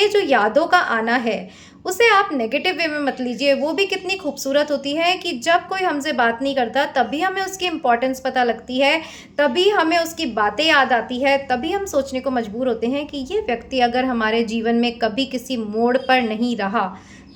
ये जो यादों का आना है उसे आप नेगेटिव वे में मत लीजिए। वो भी कितनी खूबसूरत होती है कि जब कोई हमसे बात नहीं करता तभी हमें उसकी इम्पोर्टेंस पता लगती है, तभी हमें उसकी बातें याद आती है, तभी हम सोचने को मजबूर होते हैं कि ये व्यक्ति अगर हमारे जीवन में कभी किसी मोड़ पर नहीं रहा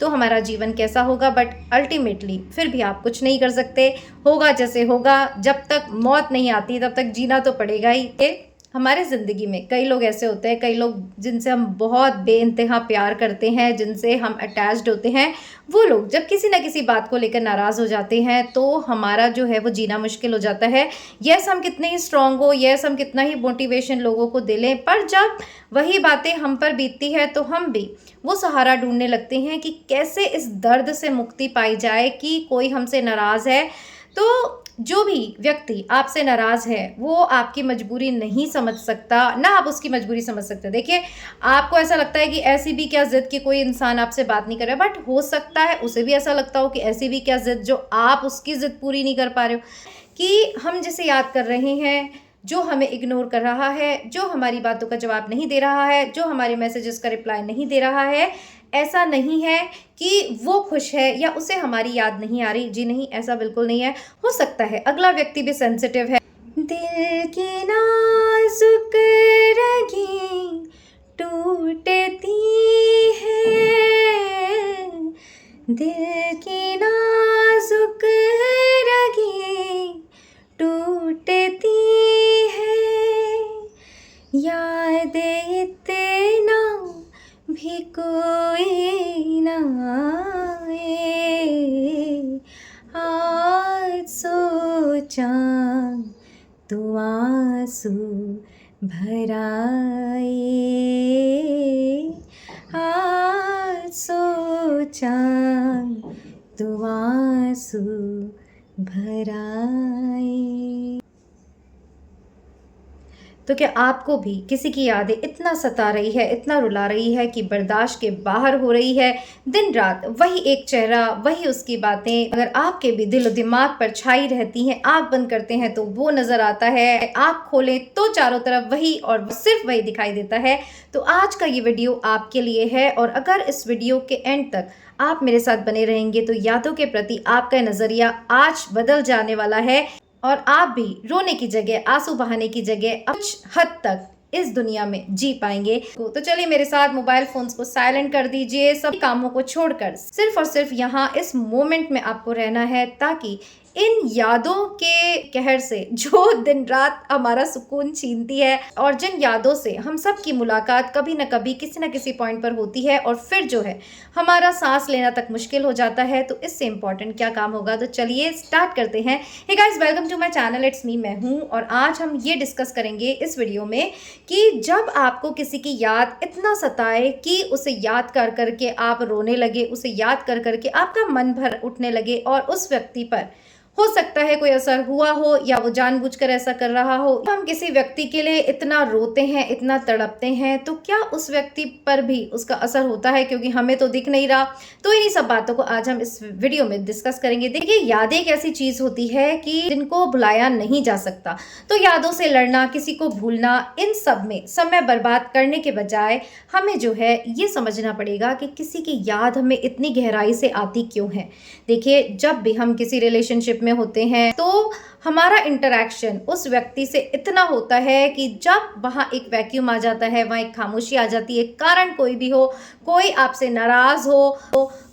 तो हमारा जीवन कैसा होगा। बट अल्टीमेटली फिर भी आप कुछ नहीं कर सकते, होगा जैसे होगा। जब तक मौत नहीं आती तब तक जीना तो पड़ेगा ही। हमारे ज़िंदगी में कई लोग ऐसे होते हैं, कई लोग जिनसे हम बहुत बेइंतहा प्यार करते हैं, जिनसे हम अटैच्ड होते हैं, वो लोग जब किसी ना किसी बात को लेकर नाराज़ हो जाते हैं तो हमारा जो है वो जीना मुश्किल हो जाता है। यस, हम कितने ही स्ट्रांग हो, यस हम कितना ही मोटिवेशन लोगों को दे लें, पर जब वही बातें हम पर बीतती है तो हम भी वो सहारा ढूंढने लगते हैं कि कैसे इस दर्द से मुक्ति पाई जाए कि कोई हमसे नाराज़ है। तो जो भी व्यक्ति आपसे नाराज़ है वो आपकी मजबूरी नहीं समझ सकता, ना आप उसकी मजबूरी समझ सकते। देखिए, आपको ऐसा लगता है कि ऐसी भी क्या ज़िद कि कोई इंसान आपसे बात नहीं कर रहा है, बट हो सकता है उसे भी ऐसा लगता हो कि ऐसी भी क्या ज़िद जो आप उसकी ज़िद पूरी नहीं कर पा रहे हो। कि हम जिसे याद कर रहे हैं, जो हमें इग्नोर कर रहा है, जो हमारी बातों का जवाब नहीं दे रहा है, जो हमारे मैसेजेस का रिप्लाई नहीं दे रहा है, ऐसा नहीं है कि वो खुश है या उसे हमारी याद नहीं आ रही। जी नहीं, ऐसा बिल्कुल नहीं है। हो सकता है अगला व्यक्ति भी सेंसिटिव है। दिल की नाजुक रगें टूटती है, दिल की नाजुक रगें टूटती है, याद इतना भी कोई ना आए, आज सोचा तो आंसू भर आए, आज सोचा तो आंसू भर आए। तो क्या आपको भी किसी की यादें इतना सता रही है, इतना रुला रही है कि बर्दाश्त के बाहर हो रही है? दिन रात वही एक चेहरा, वही उसकी बातें अगर आपके भी दिल और दिमाग पर छाई रहती हैं, आँख बंद करते हैं तो वो नज़र आता है, आँख खोलें तो चारों तरफ वही और सिर्फ वही दिखाई देता है। तो आज का ये वीडियो आपके लिए है, और अगर इस वीडियो के एंड तक आप मेरे साथ बने रहेंगे तो यादों के प्रति आपका नज़रिया आज बदल जाने वाला है, और आप भी रोने की जगह, आंसू बहाने की जगह कुछ हद तक इस दुनिया में जी पाएंगे। तो चलिए मेरे साथ मोबाइल फोन्स को साइलेंट कर दीजिए, सब कामों को छोड़कर सिर्फ और सिर्फ यहाँ इस मोमेंट में आपको रहना है, ताकि इन यादों के कहर से जो दिन रात हमारा सुकून छीनती है, और जिन यादों से हम सब की मुलाकात कभी न कभी किसी न किसी पॉइंट पर होती है, और फिर जो है हमारा सांस लेना तक मुश्किल हो जाता है, तो इससे इम्पॉर्टेंट क्या काम होगा। तो चलिए स्टार्ट करते हैं। Hey guys, welcome to my channel, it's me, मैं हूँ। और आज हम ये डिस्कस करेंगे इस वीडियो में कि जब आपको किसी की याद इतना सताए कि उसे याद कर करके आप रोने लगे, उसे याद कर करके आपका मन भर उठने लगे, और उस व्यक्ति पर हो सकता है कोई असर हुआ हो या वो जानबूझकर ऐसा कर रहा हो, हम किसी व्यक्ति के लिए इतना रोते हैं, इतना तड़पते हैं, तो क्या उस व्यक्ति पर भी उसका असर होता है क्योंकि हमें तो दिख नहीं रहा। तो इन्हीं सब बातों को आज हम इस वीडियो में डिस्कस करेंगे। देखिए, यादें एक ऐसी चीज होती है कि जिनको भुलाया नहीं जा सकता। तो यादों से लड़ना, किसी को भूलना, इन सब में समय बर्बाद करने के बजाय हमें जो है ये समझना पड़ेगा कि किसी की याद हमें इतनी गहराई से आती क्यों है। देखिए, जब भी हम किसी रिलेशनशिप में होते हैं तो हमारा इंटरेक्शन उस व्यक्ति से इतना होता है कि जब वहाँ एक वैक्यूम आ जाता है, वहाँ एक खामोशी आ जाती है, कारण कोई भी हो, कोई आपसे नाराज हो,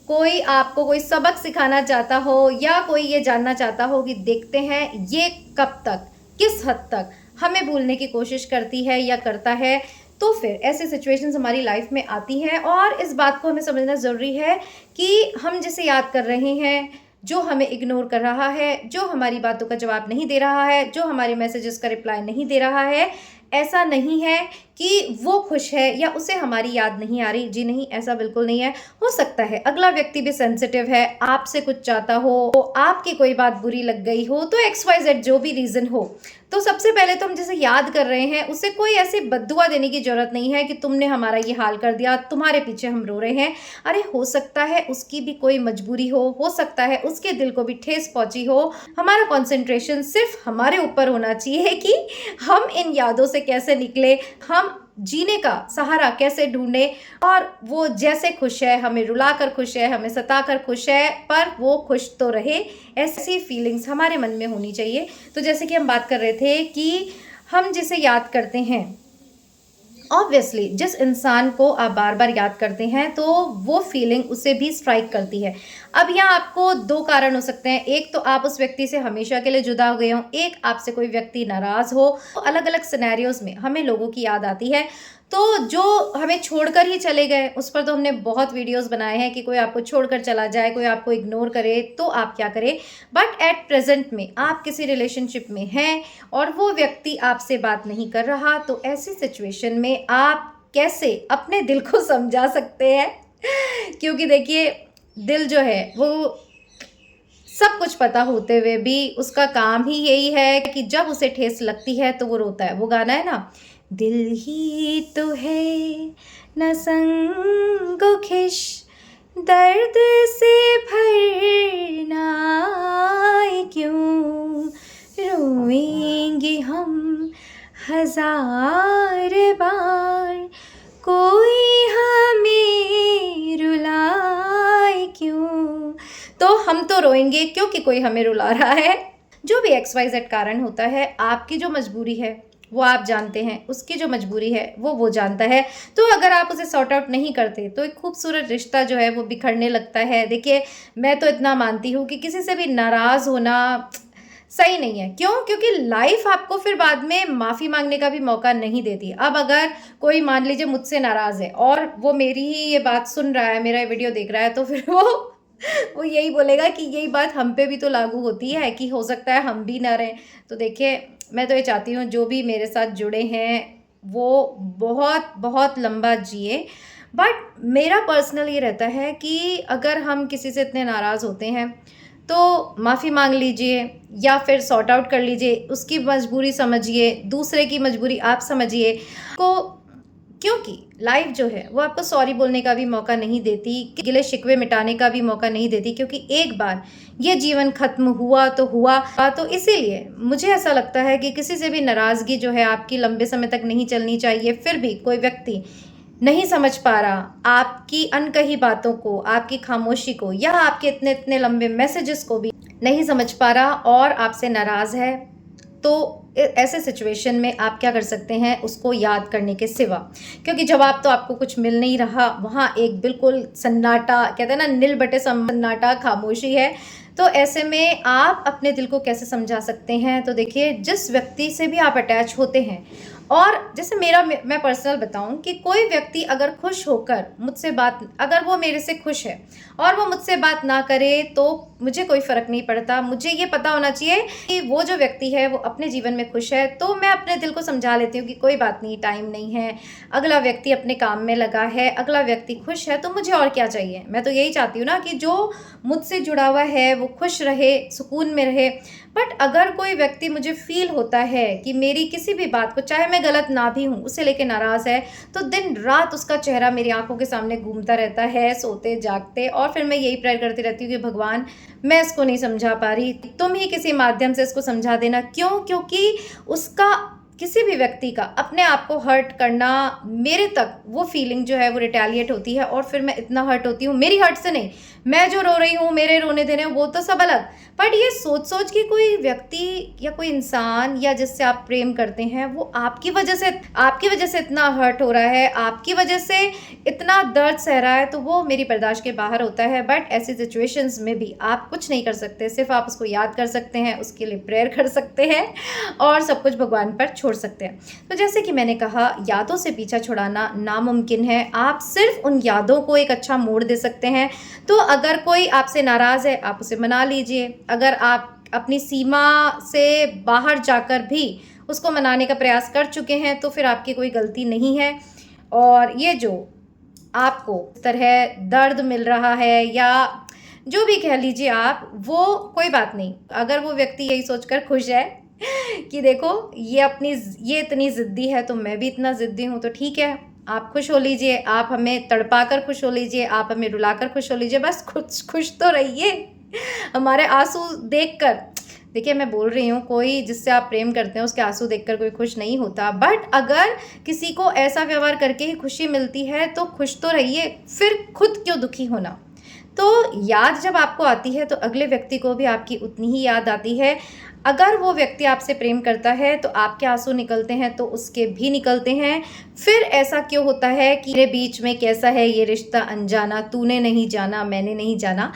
कोई आपको कोई सबक सिखाना चाहता हो, या कोई ये जानना चाहता हो कि देखते हैं ये कब तक, किस हद तक हमें भूलने की कोशिश करती है या करता है। तो फिर ऐसी सिचुएशंस हमारी लाइफ में आती हैं, और इस बात को हमें समझना ज़रूरी है कि हम जिसे याद कर रहे हैं, जो हमें इग्नोर कर रहा है, जो हमारी बातों का जवाब नहीं दे रहा है, जो हमारे मैसेजेस का रिप्लाई नहीं दे रहा है, ऐसा नहीं है कि वो खुश है या उसे हमारी याद नहीं आ रही। जी नहीं, ऐसा बिल्कुल नहीं है। हो सकता है अगला व्यक्ति भी सेंसिटिव है, आपसे कुछ चाहता हो, आपकी कोई बात बुरी लग गई हो, तो XYZ जो भी रीज़न हो, तो सबसे पहले तो हम जिसे याद कर रहे हैं उसे कोई ऐसी बद्दुआ देने की ज़रूरत नहीं है कि तुमने हमारा ये हाल कर दिया, तुम्हारे पीछे हम रो रहे हैं। अरे, हो सकता है उसकी भी कोई मजबूरी हो सकता है उसके दिल को भी ठेस पहुंची हो। हमारा कॉन्सेंट्रेशन सिर्फ हमारे ऊपर होना चाहिए कि हम इन यादों से कैसे निकले, हम जीने का सहारा कैसे ढूंढे, और वो जैसे खुश है, हमें रुलाकर खुश है, हमें सताकर खुश है, पर वो खुश तो रहे, ऐसी फीलिंग्स हमारे मन में होनी चाहिए। तो जैसे कि हम बात कर रहे थे कि हम जिसे याद करते हैं, ऑब्वियसली जिस इंसान को आप बार बार याद करते हैं तो वो फीलिंग उसे भी स्ट्राइक करती है। अब यहाँ आपको दो कारण हो सकते हैं, एक तो आप उस व्यक्ति से हमेशा के लिए जुदा हो गए हो, एक आपसे कोई व्यक्ति नाराज़ हो। तो अलग अलग सिनेरियोज में हमें लोगों की याद आती है। तो जो हमें छोड़कर ही चले गए, उस पर तो हमने बहुत वीडियोस बनाए हैं कि कोई आपको छोड़कर चला जाए, कोई आपको इग्नोर करे तो आप क्या करें। बट एट प्रेजेंट में आप किसी रिलेशनशिप में हैं और वो व्यक्ति आपसे बात नहीं कर रहा, तो ऐसी सिचुएशन में आप कैसे अपने दिल को समझा सकते हैं क्योंकि देखिए, दिल जो है वो सब कुछ पता होते हुए भी उसका काम ही यही है कि जब उसे ठेस लगती है तो वो रोता है। वो गाना है ना, दिल ही तो है न संगो खिश, दर्द से भरना आए क्यों, रोएंगे हम हजार बार, कोई हमें रुलाए क्यों। तो हम तो रोएंगे क्योंकि कोई हमें रुला रहा है। जो भी XYZ कारण होता है, आपकी जो मजबूरी है वो आप जानते हैं, उसकी जो मजबूरी है वो जानता है। तो अगर आप उसे सॉर्ट आउट नहीं करते तो एक खूबसूरत रिश्ता जो है वो बिखरने लगता है। देखिए, मैं तो इतना मानती हूँ कि किसी से भी नाराज़ होना सही नहीं है। क्यों? क्योंकि लाइफ आपको फिर बाद में माफ़ी मांगने का भी मौका नहीं देती। अब अगर कोई मान लीजिए मुझसे नाराज़ है और वो मेरी ही ये बात सुन रहा है, मेरा वीडियो देख रहा है, तो फिर वो यही बोलेगा कि यही बात हम पे भी तो लागू होती है कि हो सकता है हम भी ना रहें। तो देखिए, मैं तो ये चाहती हूँ जो भी मेरे साथ जुड़े हैं वो बहुत बहुत लंबा जिए। बट मेरा पर्सनल ये रहता है कि अगर हम किसी से इतने नाराज़ होते हैं तो माफ़ी मांग लीजिए या फिर सॉर्ट आउट कर लीजिए, उसकी मजबूरी समझिए, दूसरे की मजबूरी आप समझिए को, क्योंकि लाइफ जो है वो आपको सॉरी बोलने का भी मौका नहीं देती, गिले शिकवे मिटाने का भी मौका नहीं देती, क्योंकि एक बार ये जीवन खत्म हुआ तो हुआ। तो इसीलिए मुझे ऐसा लगता है कि किसी से भी नाराज़गी जो है आपकी लंबे समय तक नहीं चलनी चाहिए। फिर भी कोई व्यक्ति नहीं समझ पा रहा आपकी अनकही बातों को, आपकी खामोशी को, या आपके इतने इतने लंबे मैसेजेस को भी नहीं समझ पा रहा और आपसे नाराज़ है, तो ऐसे सिचुएशन में आप क्या कर सकते हैं, उसको याद करने के सिवा। क्योंकि जवाब तो आपको कुछ मिल नहीं रहा, वहाँ एक बिल्कुल सन्नाटा, कहते हैं ना, नील बटे सन्नाटा, खामोशी है। तो ऐसे में आप अपने दिल को कैसे समझा सकते हैं। तो देखिए, जिस व्यक्ति से भी आप अटैच होते हैं, और जैसे मैं पर्सनल बताऊं कि कोई व्यक्ति अगर खुश होकर मुझसे बात, अगर वो मेरे से खुश है और वो मुझसे बात ना करे तो मुझे कोई फ़र्क नहीं पड़ता। मुझे ये पता होना चाहिए कि वो जो व्यक्ति है वो अपने जीवन में खुश है, तो मैं अपने दिल को समझा लेती हूँ कि कोई बात नहीं, टाइम नहीं है, अगला व्यक्ति अपने काम में लगा है, अगला व्यक्ति खुश है, तो मुझे और क्या चाहिए। मैं तो यही चाहती हूँ ना कि जो मुझसे जुड़ा हुआ है वो खुश रहे, सुकून में रहे। बट अगर कोई व्यक्ति मुझे फील होता है कि मेरी किसी भी बात को, चाहे मैं गलत ना भी हूँ, उसे लेके नाराज़ है, तो दिन रात उसका चेहरा मेरी आंखों के सामने घूमता रहता है, सोते जागते। और फिर मैं यही प्रेयर करती रहती हूँ कि भगवान, मैं इसको नहीं समझा पा रही, तुम ही किसी माध्यम से इसको समझा देना। क्यों? क्योंकि उसका, किसी भी व्यक्ति का अपने आप को हर्ट करना, मेरे तक वो फीलिंग जो है वो रिटेलिएट होती है और फिर मैं इतना हर्ट होती हूँ। मेरी हर्ट से नहीं, मैं जो रो रही हूँ, मेरे रोने देने वो तो सब अलग, बट ये सोच सोच कि कोई व्यक्ति या कोई इंसान या जिससे आप प्रेम करते हैं वो आपकी वजह से इतना हर्ट हो रहा है, आपकी वजह से इतना दर्द सह रहा है, तो वो मेरी बर्दाश्त के बाहर होता है। बट ऐसी सिचुएशंस में भी आप कुछ नहीं कर सकते, सिर्फ आप उसको याद कर सकते हैं, उसके लिए प्रेयर कर सकते हैं और सब कुछ भगवान पर छोड़ सकते हैं। तो जैसे कि मैंने कहा, यादों से पीछा छुड़ाना नामुमकिन है, आप सिर्फ उन यादों को एक अच्छा मोड़ दे सकते हैं। तो अगर कोई आपसे नाराज़ है, आप उसे मना लीजिए। अगर आप अपनी सीमा से बाहर जाकर भी उसको मनाने का प्रयास कर चुके हैं तो फिर आपकी कोई गलती नहीं है। और ये जो आपको इस तरह दर्द मिल रहा है या जो भी कह लीजिए आप, वो कोई बात नहीं। अगर वो व्यक्ति यही सोचकर खुश है कि देखो ये इतनी ज़िद्दी है तो मैं भी इतना ज़िद्दी हूँ, तो ठीक है, आप खुश हो लीजिए, आप हमें तड़पाकर खुश हो लीजिए, आप हमें रुलाकर खुश हो लीजिए, बस खुश खुश तो रहिए। हमारे आंसू देखकर देखिए मैं बोल रही हूँ, कोई जिससे आप प्रेम करते हैं उसके आंसू देखकर कोई खुश नहीं होता, बट अगर किसी को ऐसा व्यवहार करके ही खुशी मिलती है तो खुश तो रहिए, फिर खुद क्यों दुखी होना। तो याद जब आपको आती है तो अगले व्यक्ति को भी आपकी उतनी ही याद आती है। अगर वो व्यक्ति आपसे प्रेम करता है तो आपके आंसू निकलते हैं तो उसके भी निकलते हैं। फिर ऐसा क्यों होता है कि मेरे बीच में कैसा है ये रिश्ता अनजाना, तूने नहीं जाना मैंने नहीं जाना।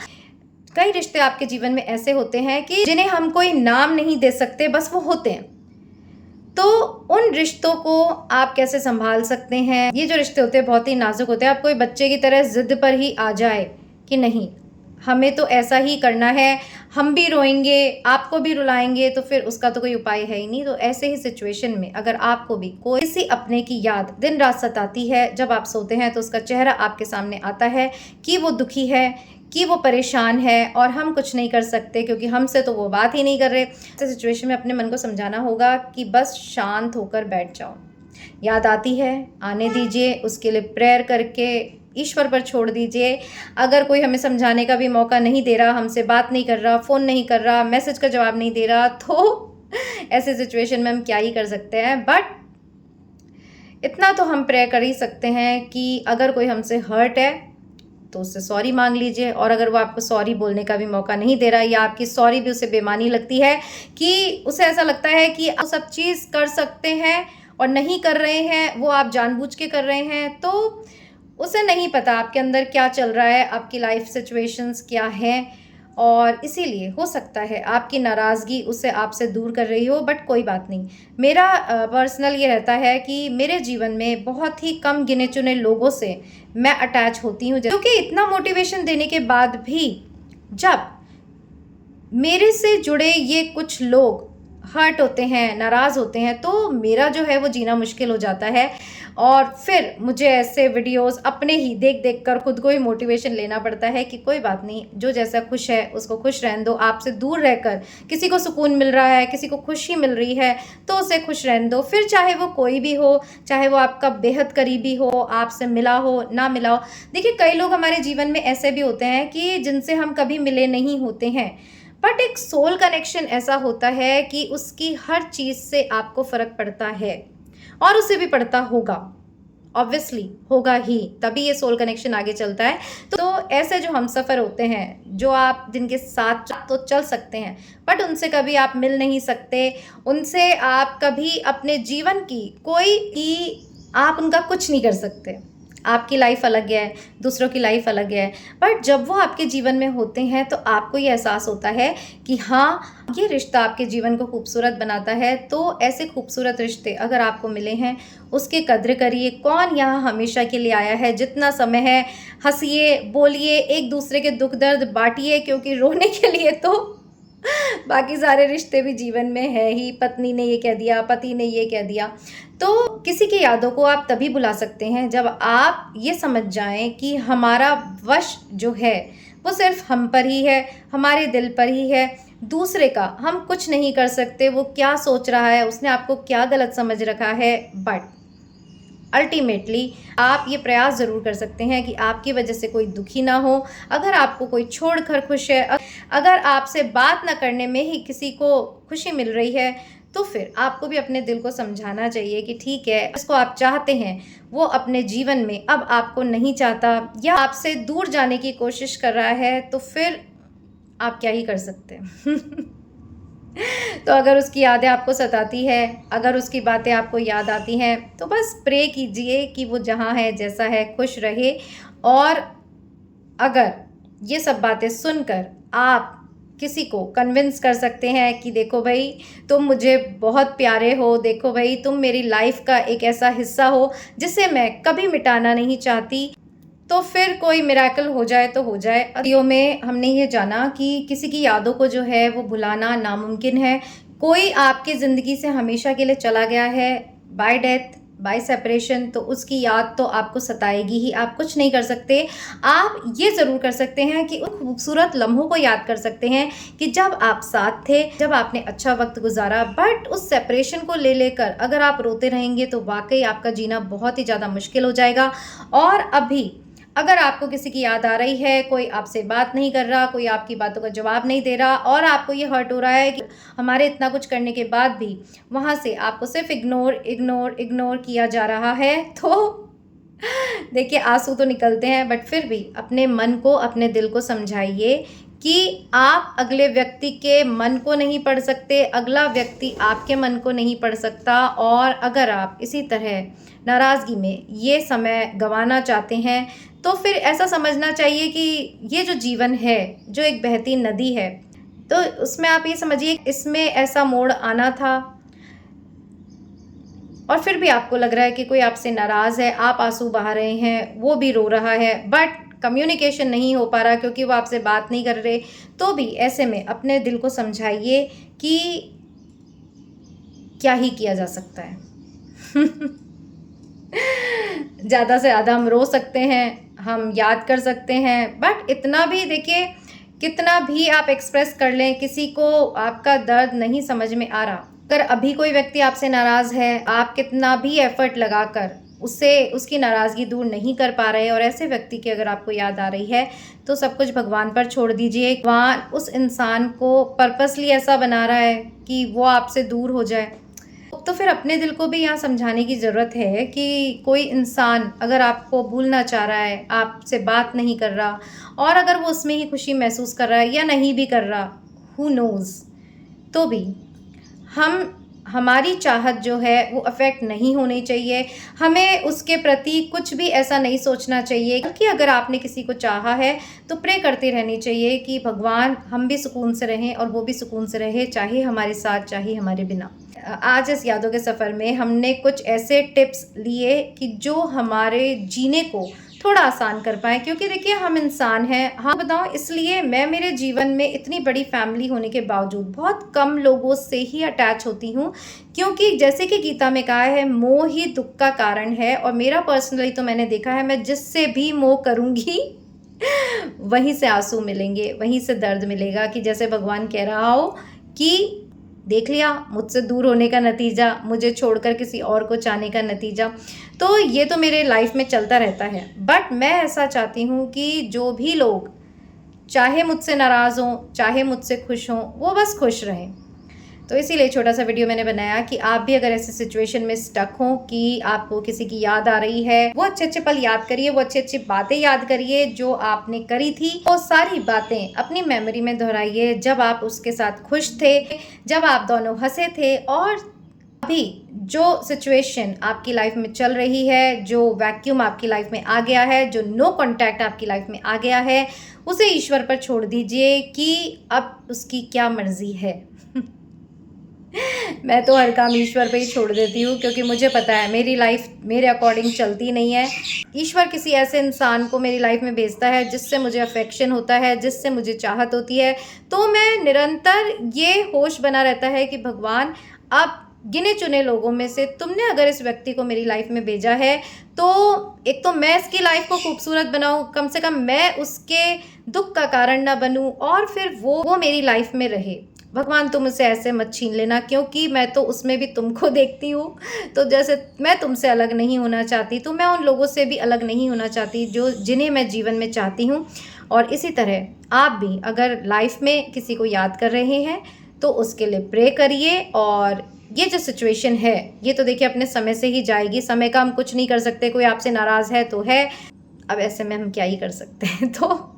कई रिश्ते आपके जीवन में ऐसे होते हैं कि जिन्हें हम कोई नाम नहीं दे सकते, बस वो होते हैं। तो उन रिश्तों को आप कैसे संभाल सकते हैं। ये जो रिश्ते होते हैं बहुत ही नाजुक होते हैं। आप कोई बच्चे की तरह जिद पर ही आ जाए कि नहीं हमें तो ऐसा ही करना है, हम भी रोएंगे आपको भी रुलाएंगे, तो फिर उसका तो कोई उपाय है ही नहीं। तो ऐसे ही सिचुएशन में अगर आपको भी कोई किसी अपने की याद दिन रात सताती है, जब आप सोते हैं तो उसका चेहरा आपके सामने आता है कि वो दुखी है, कि वो परेशान है और हम कुछ नहीं कर सकते क्योंकि हमसे तो वो बात ही नहीं कर रहे। ऐसे सिचुएशन में अपने मन को समझाना होगा कि बस शांत होकर बैठ जाओ। याद आती है, आने दीजिए, उसके लिए प्रेयर करके ईश्वर पर छोड़ दीजिए। अगर कोई हमें समझाने का भी मौका नहीं दे रहा, हमसे बात नहीं कर रहा, फ़ोन नहीं कर रहा, मैसेज का जवाब नहीं दे रहा, तो ऐसे सिचुएशन में हम क्या ही कर सकते हैं। बट इतना तो हम प्रे कर ही सकते हैं कि अगर कोई हमसे हर्ट है तो उससे सॉरी मांग लीजिए। और अगर वो आपको सॉरी बोलने का भी मौका नहीं दे रहा या आपकी सॉरी भी उसे बेमानी लगती है, कि उसे ऐसा लगता है कि आप सब चीज़ कर सकते हैं और नहीं कर रहे हैं, वो आप जानबूझ के कर रहे हैं, तो उसे नहीं पता आपके अंदर क्या चल रहा है, आपकी लाइफ सिचुएशंस क्या हैं, और इसीलिए हो सकता है आपकी नाराज़गी उसे आपसे दूर कर रही हो। बट कोई बात नहीं, मेरा पर्सनल ये रहता है कि मेरे जीवन में बहुत ही कम गिने चुने लोगों से मैं अटैच होती हूँ, क्योंकि इतना मोटिवेशन देने के बाद भी जब मेरे से जुड़े ये कुछ लोग हर्ट होते हैं, नाराज़ होते हैं, तो मेरा जो है वो जीना मुश्किल हो जाता है। और फिर मुझे ऐसे वीडियोस अपने ही देख देख कर खुद को ही मोटिवेशन लेना पड़ता है कि कोई बात नहीं, जो जैसा खुश है उसको खुश रहने दो। आपसे दूर रहकर किसी को सुकून मिल रहा है, किसी को खुशी मिल रही है, तो उसे खुश रहने दो। फिर चाहे वो कोई भी हो, चाहे वो आपका बेहद करीबी हो, आपसे मिला हो ना मिला हो। देखिए कई लोग हमारे जीवन में ऐसे भी होते हैं कि जिनसे हम कभी मिले नहीं होते हैं, बट एक सोल कनेक्शन ऐसा होता है कि उसकी हर चीज़ से आपको फ़र्क पड़ता है और उसे भी पड़ता होगा, ऑब्वियसली होगा ही, तभी ये सोल कनेक्शन आगे चलता है। तो ऐसे जो हमसफ़र होते हैं, जो आप जिनके साथ तो चल सकते हैं बट उनसे कभी आप मिल नहीं सकते, उनसे आप कभी अपने जीवन की आप उनका कुछ नहीं कर सकते। आपकी लाइफ अलग है, दूसरों की लाइफ अलग है, बट जब वो आपके जीवन में होते हैं तो आपको ये एहसास होता है कि हाँ ये रिश्ता आपके जीवन को खूबसूरत बनाता है। तो ऐसे खूबसूरत रिश्ते अगर आपको मिले हैं उसकी कद्र करिए। कौन यहाँ हमेशा के लिए आया है? जितना समय है हंसिए, बोलिए, एक दूसरे के दुख दर्द बांटिए, क्योंकि रोने के लिए तो बाकी सारे रिश्ते भी जीवन में है ही। पत्नी ने ये कह दिया, पति ने ये कह दिया। तो किसी की यादों को आप तभी भुला सकते हैं जब आप ये समझ जाएं कि हमारा वश जो है वो सिर्फ हम पर ही है, हमारे दिल पर ही है। दूसरे का हम कुछ नहीं कर सकते, वो क्या सोच रहा है, उसने आपको क्या गलत समझ रखा है, बट अल्टीमेटली आप ये प्रयास ज़रूर कर सकते हैं कि आपकी वजह से कोई दुखी ना हो। अगर आपको कोई छोड़ कर खुश है, अगर आपसे बात ना करने में ही किसी को खुशी मिल रही है, तो फिर आपको भी अपने दिल को समझाना चाहिए कि ठीक है, जिसको आप चाहते हैं वो अपने जीवन में अब आपको नहीं चाहता या आपसे दूर जाने की कोशिश कर रहा है, तो फिर आप क्या ही कर सकते हैं। तो अगर उसकी यादें आपको सताती है, अगर उसकी बातें आपको याद आती हैं, तो बस प्रे कीजिए कि वो जहाँ है जैसा है खुश रहे। और अगर ये सब बातें सुनकर आप किसी को कन्विंस कर सकते हैं कि देखो भाई तुम मुझे बहुत प्यारे हो, देखो भाई तुम मेरी लाइफ का एक ऐसा हिस्सा हो जिसे मैं कभी मिटाना नहीं चाहती, तो फिर कोई मिरेकल हो जाए तो हो जाए। वीडियो में हमने ये जाना कि किसी की यादों को जो है वो भुलाना नामुमकिन है। कोई आपकी ज़िंदगी से हमेशा के लिए चला गया है बाय डेथ, बाय सेपरेशन, तो उसकी याद तो आपको सताएगी ही, आप कुछ नहीं कर सकते। आप ये ज़रूर कर सकते हैं कि उन खूबसूरत लम्हों को याद कर सकते हैं कि जब आप साथ थे, जब आपने अच्छा वक्त गुजारा। बट उस सेपरेशन को ले लेकर अगर आप रोते रहेंगे तो वाकई आपका जीना बहुत ही ज़्यादा मुश्किल हो जाएगा। और अभी अगर आपको किसी की याद आ रही है, कोई आपसे बात नहीं कर रहा, कोई आपकी बातों का जवाब नहीं दे रहा और आपको ये हर्ट हो रहा है कि हमारे इतना कुछ करने के बाद भी वहाँ से आपको सिर्फ इग्नोर इग्नोर इग्नोर किया जा रहा है, तो देखिए आंसू तो निकलते हैं, बट फिर भी अपने मन को, अपने दिल को समझाइए कि आप अगले व्यक्ति के मन को नहीं पढ़ सकते, अगला व्यक्ति आपके मन को नहीं पढ़ सकता। और अगर आप इसी तरह नाराज़गी में ये समय गंवाना चाहते हैं तो फिर ऐसा समझना चाहिए कि ये जो जीवन है, जो एक बहती नदी है, तो उसमें आप ये समझिए इसमें ऐसा मोड़ आना था और फिर भी आपको लग रहा है कि कोई आपसे नाराज़ है, आप आंसू बहा रहे हैं, वो भी रो रहा है, बट कम्युनिकेशन नहीं हो पा रहा क्योंकि वो आपसे बात नहीं कर रहे, तो भी ऐसे में अपने दिल को समझाइए कि क्या ही किया जा सकता है। ज़्यादा से ज़्यादा हम रो सकते हैं, हम याद कर सकते हैं, बट इतना भी देखिए, कितना भी आप एक्सप्रेस कर लें, किसी को आपका दर्द नहीं समझ में आ रहा। अगर अभी कोई व्यक्ति आपसे नाराज़ है, आप कितना भी एफर्ट लगाकर उससे उसकी नाराज़गी दूर नहीं कर पा रहे और ऐसे व्यक्ति की अगर आपको याद आ रही है तो सब कुछ भगवान पर छोड़ दीजिए। भगवान उस इंसान को पर्पसली ऐसा बना रहा है कि वो आपसे दूर हो जाए, तो फिर अपने दिल को भी यहाँ समझाने की ज़रूरत है कि कोई इंसान अगर आपको भूलना चाह रहा है, आपसे बात नहीं कर रहा और अगर वो उसमें ही खुशी महसूस कर रहा है या नहीं भी कर रहा, हु नोज़, तो भी हमारी चाहत जो है वो अफेक्ट नहीं होनी चाहिए। हमें उसके प्रति कुछ भी ऐसा नहीं सोचना चाहिए कि अगर आपने किसी को चाहा है तो प्रे करती रहनी चाहिए कि भगवान हम भी सुकून से रहें और वो भी सुकून से रहे, चाहे हमारे साथ चाहे हमारे बिना। आज इस यादों के सफ़र में हमने कुछ ऐसे टिप्स लिए कि जो हमारे जीने को थोड़ा आसान कर पाएँ, क्योंकि देखिए हम इंसान हैं। हाँ बताऊँ, इसलिए मैं मेरे जीवन में इतनी बड़ी फैमिली होने के बावजूद बहुत कम लोगों से ही अटैच होती हूँ, क्योंकि जैसे कि गीता में कहा है, मोह ही दुख का कारण है। और मेरा पर्सनली तो मैंने देखा है, मैं जिससे भी मोह करूँगी वहीं से आंसू मिलेंगे, वहीं से दर्द मिलेगा, कि जैसे भगवान कह रहा हो कि देख लिया मुझसे दूर होने का नतीजा, मुझे छोड़कर किसी और को चाहने का नतीजा। तो ये तो मेरे लाइफ में चलता रहता है, बट मैं ऐसा चाहती हूँ कि जो भी लोग चाहे मुझसे नाराज़ हों, चाहे मुझसे खुश हों, वो बस खुश रहें। तो इसीलिए छोटा सा वीडियो मैंने बनाया कि आप भी अगर ऐसे सिचुएशन में स्टक हो कि आपको किसी की याद आ रही है, वो अच्छे अच्छे पल याद करिए, वो अच्छी अच्छी बातें याद करिए जो आपने करी थी। वो सारी बातें अपनी मेमोरी में दोहराइए, जब आप उसके साथ खुश थे, जब आप दोनों हंसे थे। और अभी जो सिचुएशन आपकी लाइफ में चल रही है, जो वैक्यूम आपकी लाइफ में आ गया है, जो नो कॉन्टैक्ट आपकी लाइफ में आ गया है, उसे ईश्वर पर छोड़ दीजिए कि अब उसकी क्या मर्जी है। मैं तो हर काम ईश्वर पे ही छोड़ देती हूँ, क्योंकि मुझे पता है मेरी लाइफ मेरे अकॉर्डिंग चलती नहीं है। ईश्वर किसी ऐसे इंसान को मेरी लाइफ में भेजता है जिससे मुझे अफेक्शन होता है, जिससे मुझे चाहत होती है। तो मैं निरंतर ये होश बना रहता है कि भगवान, अब गिने चुने लोगों में से तुमने अगर इस व्यक्ति को मेरी लाइफ में भेजा है, तो एक तो मैं इसकी लाइफ को खूबसूरत बनाऊँ, कम से कम मैं उसके दुख का कारण ना बनूँ, और फिर वो मेरी लाइफ में रहे। भगवान तुम उसे ऐसे मत छीन लेना, क्योंकि मैं तो उसमें भी तुमको देखती हूँ। तो जैसे मैं तुमसे अलग नहीं होना चाहती, तो मैं उन लोगों से भी अलग नहीं होना चाहती जिन्हें मैं जीवन में चाहती हूँ। और इसी तरह आप भी अगर लाइफ में किसी को याद कर रहे हैं तो उसके लिए प्रे करिए। और ये जो सिचुएशन है, ये तो देखिए अपने समय से ही जाएगी, समय का हम कुछ नहीं कर सकते। कोई आपसे नाराज़ है तो है, अब ऐसे में हम क्या ही कर सकते हैं। तो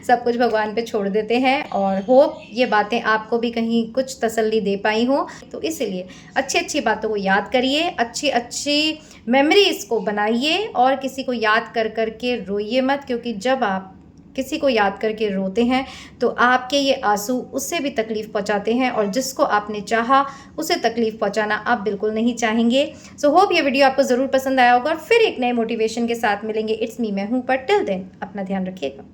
सब कुछ भगवान पे छोड़ देते हैं, और होप ये बातें आपको भी कहीं कुछ तसल्ली दे पाई हो। तो इसलिए अच्छी अच्छी बातों को याद करिए, अच्छी अच्छी मेमोरीज़ को बनाइए, और किसी को याद कर कर के रोइए मत, क्योंकि जब आप किसी को याद करके रोते हैं तो आपके ये आंसू उससे भी तकलीफ़ पहुंचाते हैं, और जिसको आपने चाहा उसे तकलीफ़ पहुंचाना आप बिल्कुल नहीं चाहेंगे। सो होप ये वीडियो आपको ज़रूर पसंद आया होगा, और फिर एक नए मोटिवेशन के साथ मिलेंगे। इट्स मी, मैं हूँ, पर टिल देन अपना ध्यान रखिएगा।